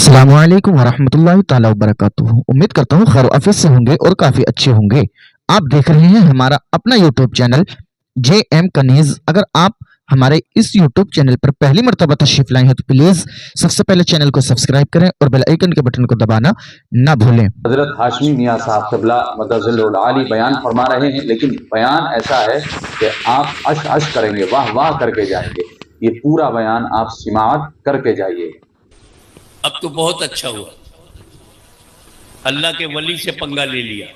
अस्सलामुअलैकुम वरहमतुल्लाहि ताला वबरकातुहू। उम्मीद करता हूँ खैर आफियत से होंगे और काफ़ी अच्छे होंगे। आप देख रहे हैं हमारा अपना यूट्यूब चैनल JM कनीज़। अगर आप हमारे इस यूट्यूब चैनल पर पहली मर्तबा तशरीफ लाए हैं तो प्लीज़ सबसे पहले चैनल को सब्सक्राइब करें और बेल आइकन के बटन को दबाना ना भूलें। हजरत हाशमी मियाँ साहब क़िबला मदज़िलुल आली बयान फरमा रहे हैं, लेकिन बयान ऐसा है कि आप अश अश करेंगे, वाह वाह करके जाएंगे। ये पूरा बयान आप सिमाअत करके जाइए। अब तो बहुत अच्छा हुआ, अल्लाह के वली से पंगा ले लिया।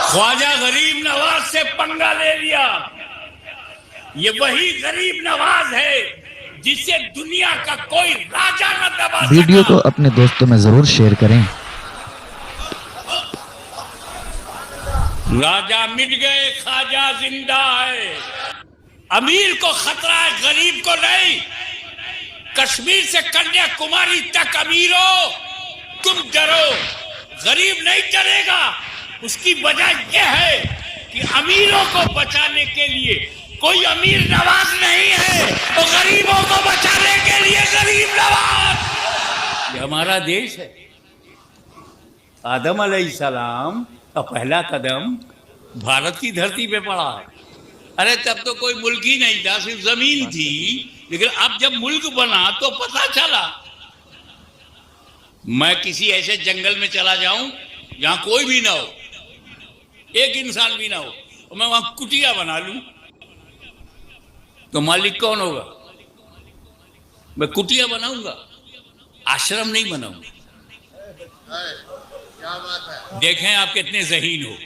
ख्वाजा गरीब नवाज से पंगा ले लिया। ये वही गरीब नवाज है जिसे दुनिया का कोई राजा न दबा सका। वीडियो को अपने दोस्तों में जरूर शेयर करें। राजा मिट गए, ख्वाजा जिंदा है। अमीर को खतरा है, गरीब को नहीं। कश्मीर से कन्याकुमारी तक अमीरों तुम डरो, गरीब नहीं डरेगा। उसकी वजह यह है कि अमीरों को बचाने के लिए कोई अमीर नवाज नहीं है, तो गरीबों को बचाने के लिए गरीब नवाज। ये हमारा देश है। आदम अलैहिस्सलाम का पहला कदम भारत की धरती पे पड़ा है। अरे तब तो कोई मुल्क ही नहीं था, सिर्फ जमीन थी। लेकिन अब जब मुल्क बना तो पता चला। मैं किसी ऐसे जंगल में चला जाऊं जहां कोई भी ना हो, एक इंसान भी ना हो, और मैं वहां कुटिया बना लूं तो मालिक कौन होगा? मैं कुटिया बनाऊंगा, आश्रम नहीं बनाऊंगा। देखें आप कितने ज़हीन हो।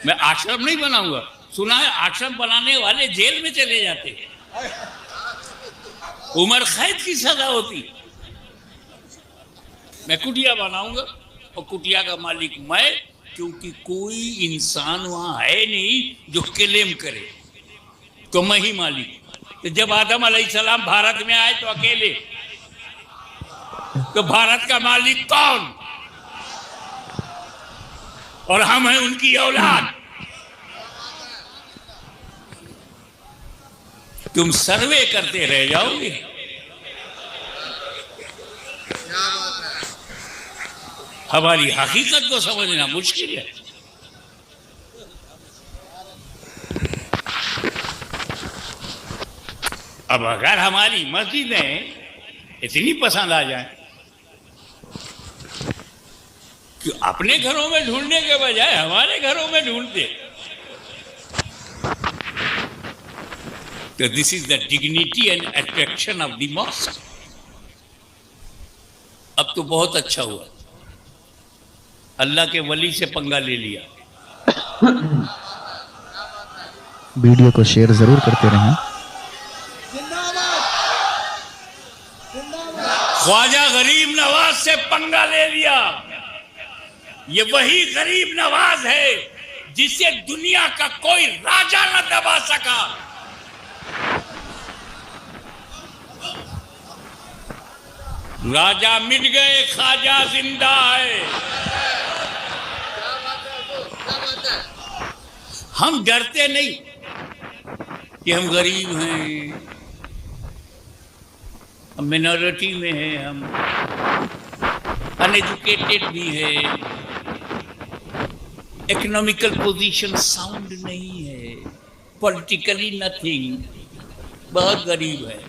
मैं आश्रम नहीं बनाऊंगा। सुना है आश्रम बनाने वाले जेल में चले जाते हैं, उम्र कैद की सजा होती। मैं कुटिया बनाऊंगा और कुटिया का मालिक मैं, क्योंकि कोई इंसान वहां है नहीं जो क्लेम करे, तो मैं ही मालिक। तो जब आदम अलैहिस्सलाम भारत में आए तो अकेले, तो भारत का मालिक कौन? और हम हैं उनकी औलाद। तुम सर्वे करते रह जाओगे। हमारी हकीकत को समझना मुश्किल है। अब अगर हमारी मस्जिदें इतनी पसंद आ जाए कि अपने घरों में ढूंढने के बजाय हमारे घरों में ढूंढते, तो this is the dignity and attraction of the mosque. अब तो बहुत अच्छा हुआ, अल्लाह के वली से पंगा ले लिया। वीडियो को शेयर जरूर करते रहें। ख्वाजा गरीब नवाज से पंगा ले लिया। ये वही गरीब नवाज है जिसे दुनिया का कोई राजा न दबा सका। राजा मिट गए, ख्वाजा जिंदा है। हम डरते नहीं कि हम गरीब हैं, हम मिनॉरिटी में हैं, हम अनएजुकेटेड भी है, इकोनॉमिकल पोजीशन साउंड नहीं है, पॉलिटिकली नथिंग, बहुत गरीब है,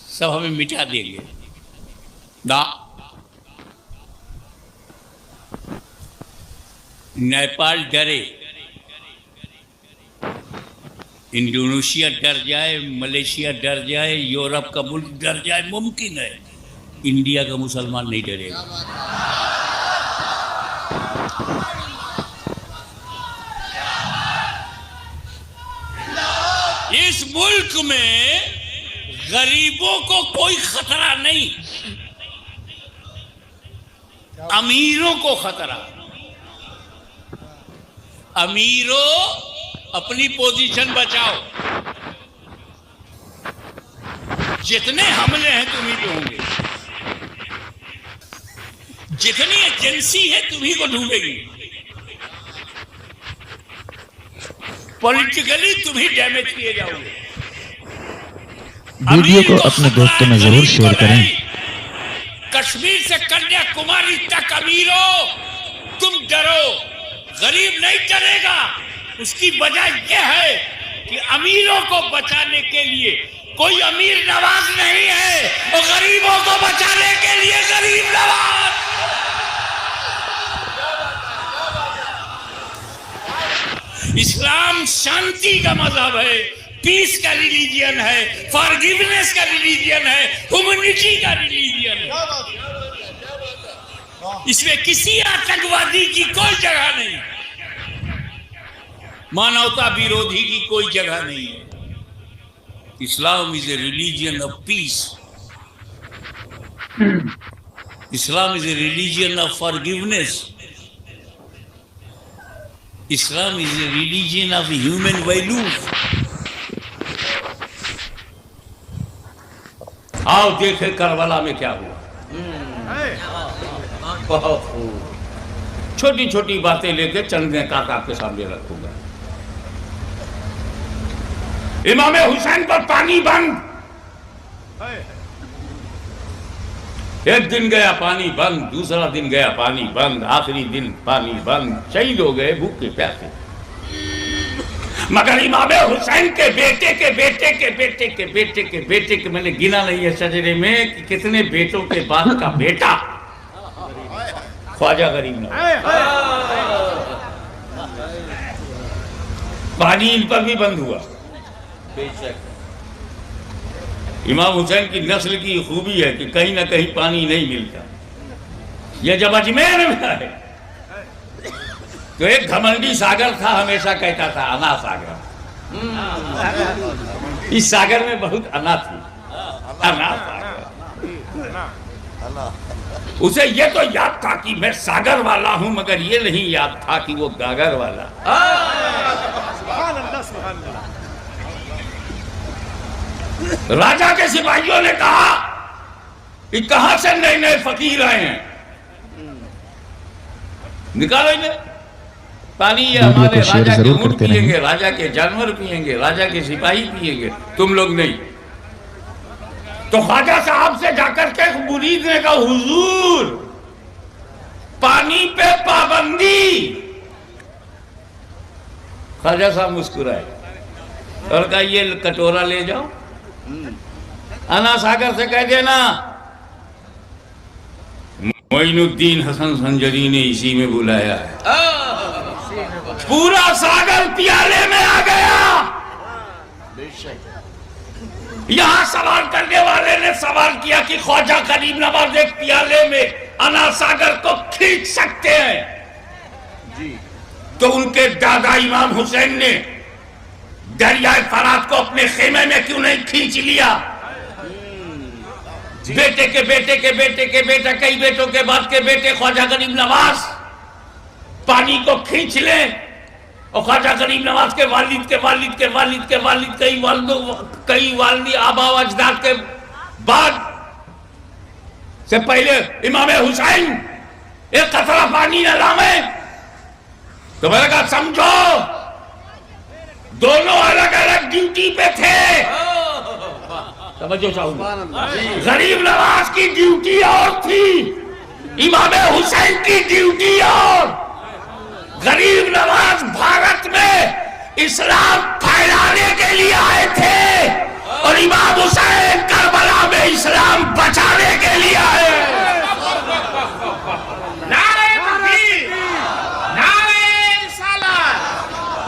सब हमें मिटा देंगे ना। नेपाल डरे, इंडोनेशिया डर जाए, मलेशिया डर जाए, यूरोप का मुल्क डर जाए, मुमकिन है। इंडिया का मुसलमान नहीं डरेगा। इस मुल्क में गरीबों को कोई खतरा नहीं, अमीरों को खतरा। अमीरों अपनी पोजीशन बचाओ, जितने हमले हैं तुम्हीं के होंगे, जितनी एजेंसी है तुम्हीं को ढूंढेगी। पॉलिटिकली तुम ही डैमेज किए जाओगे। वीडियो को अपने दोस्तों में जरूर शेयर करें। कश्मीर से कन्याकुमारी तक अमीरों तुम डरो, गरीब नहीं डरेगा। उसकी वजह यह है कि अमीरों को बचाने के लिए कोई अमीर नवाज नहीं है और गरीबों को बचाने के लिए गरीब नवाज। इस्लाम शांति का मजहब है, पीस का रिलीजियन है, फॉरगिवनेस का रिलीजियन है, ह्यूमैनिटी का रिलीजियन है। इसमें किसी आतंकवादी की कोई जगह नहीं, मानवता विरोधी की कोई जगह नहीं है। Islam is a religion of peace. Islam is a religion of forgiveness. Islam is a religion of human values. आओ देखे करबला में क्या हुआ। छोटी छोटी बातें लेके चंद काका के सामने रखूंगा। इमाम हुसैन पर पानी बंद, एक दिन गया पानी बंद, दूसरा दिन गया पानी बंद, आखिरी दिन पानी बंद, शहीद हो गए भूखे प्यासे। मगर इमाम हुसैन के बेटे के बेटे के बेटे के बेटे के बेटे के मैंने गिना नहीं है सजरे में कि कितने बेटों के बाद का बेटा ख्वाजा गरीब नवाज। पानी इन पर भी बंद हुआ। इमाम हुसैन की नस्ल की खूबी है कि कहीं ना कहीं पानी नहीं मिलता। यह जब अजमेर में आए तो एक घमंडी सागर था, हमेशा कहता था अना सागर। इस सागर में बहुत अना थी, अना सागर। उसे ये तो याद था कि मैं सागर वाला हूं, मगर ये नहीं याद था कि वो गागर वाला। राजा के सिपाहियों ने कहा कि कहां से नए नए फकीर आए हैं, निकालो इन्हें पानी। ये हमारे राजा के ऊंट पिएंगे, राजा के जानवर पिएंगे, राजा के सिपाही पिएंगे, तुम लोग नहीं। तो ख्वाजा साहब से जाकर के मुरीद ने कहा हुजूर पानी पे पाबंदी। ख्वाजा साहब मुस्कुराए और कहा ये कटोरा ले जाओ, अना सागर से कह देना मोइनुद्दीन हसन संजरी ने इसी में बुलाया है। पूरा सागर प्याले में आ गया। यहां सवाल करने वाले ने सवाल किया कि ख्वाजा गरीब नवाज एक प्याले में अना सागर को खींच सकते हैं तो उनके दादा इमाम हुसैन ने दरियाए फरात को अपने खेमे में क्यों नहीं खींच लिया? बेटे के बेटे के बेटे के बेटा, कई बेटों के बाद के बेटे ख्वाजा गरीब नवाज पानी को खींच ले और ख्वाजा गरीब नवाज के वालिद के वालिद के वालिद के वालिद कई वालिद आबा अजदाद के बाद से पहले इमाम हुसैन एक कतरा पानी न लावे। तो मैंने कहा समझो दोनों अलग अलग ड्यूटी पे थे। समझो चाहूंगा, गरीब नवाज की ड्यूटी और थी, इमाम हुसैन की ड्यूटी और। गरीब नवाज भारत में इस्लाम